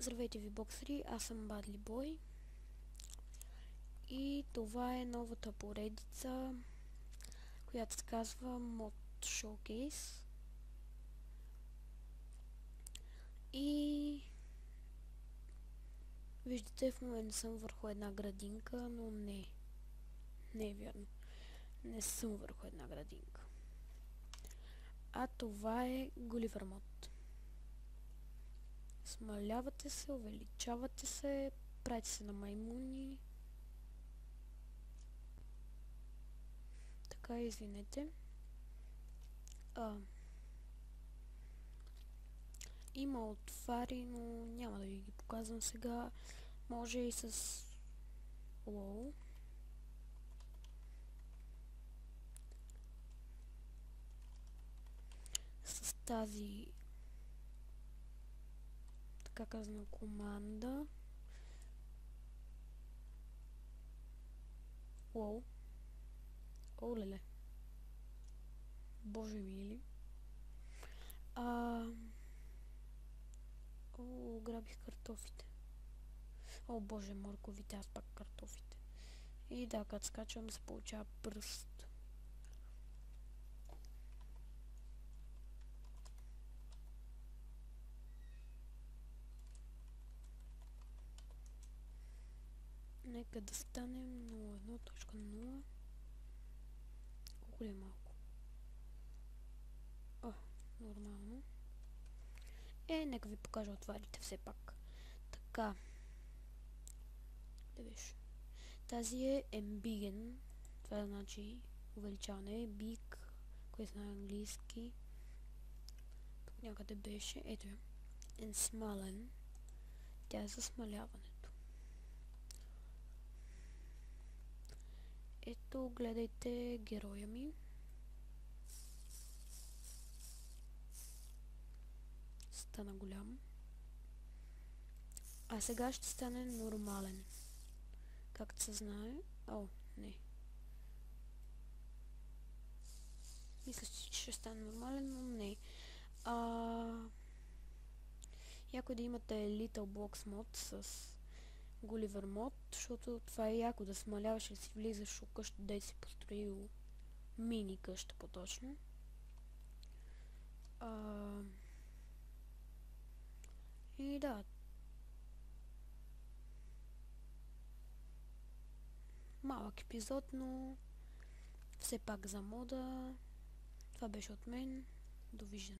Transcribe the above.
Здравейте ви, боксери, аз съм Badly Boy и това е новата поредица, която се казва Mod Showcase. И виждате, в момента съм върху една градинка, но не е вярно. Не съм върху една градинка. А това е Gulliver Mod. Смалявате се, увеличавате се, правите се на маймуни. Така, извинете. Има отвари, но няма да ви ги показвам сега. Може и с лоу. С тази така казана команда. Лоу. Олеле. Боже мили. Грабих картофите. О, боже, морковите, аз пак картофите. И да, като скачвам се получава пръст. Нека да станем 0.1.0. Колко ли е малко? Нормално. Нека ви покажа отварите все пак. Така. Да виж. Тази е Embiggen. Това значи увеличаване. Big, което на английски. Тук някъде беше. Ето я. Ensmalen. Тя е за смаляването. Ето, гледайте героя ми. Стана голям. А сега ще стане нормален. Както се знае. Не. Мисля, че ще стане нормален, но не. Яко да имате Little Blocks Mod с Gulliver Mod, защото това е яко да смаляваш и да си влизаш в къща, да си построил мини къща по-точно. И да. Малък епизод, но все пак за мода. Това беше от мен. Довиждане.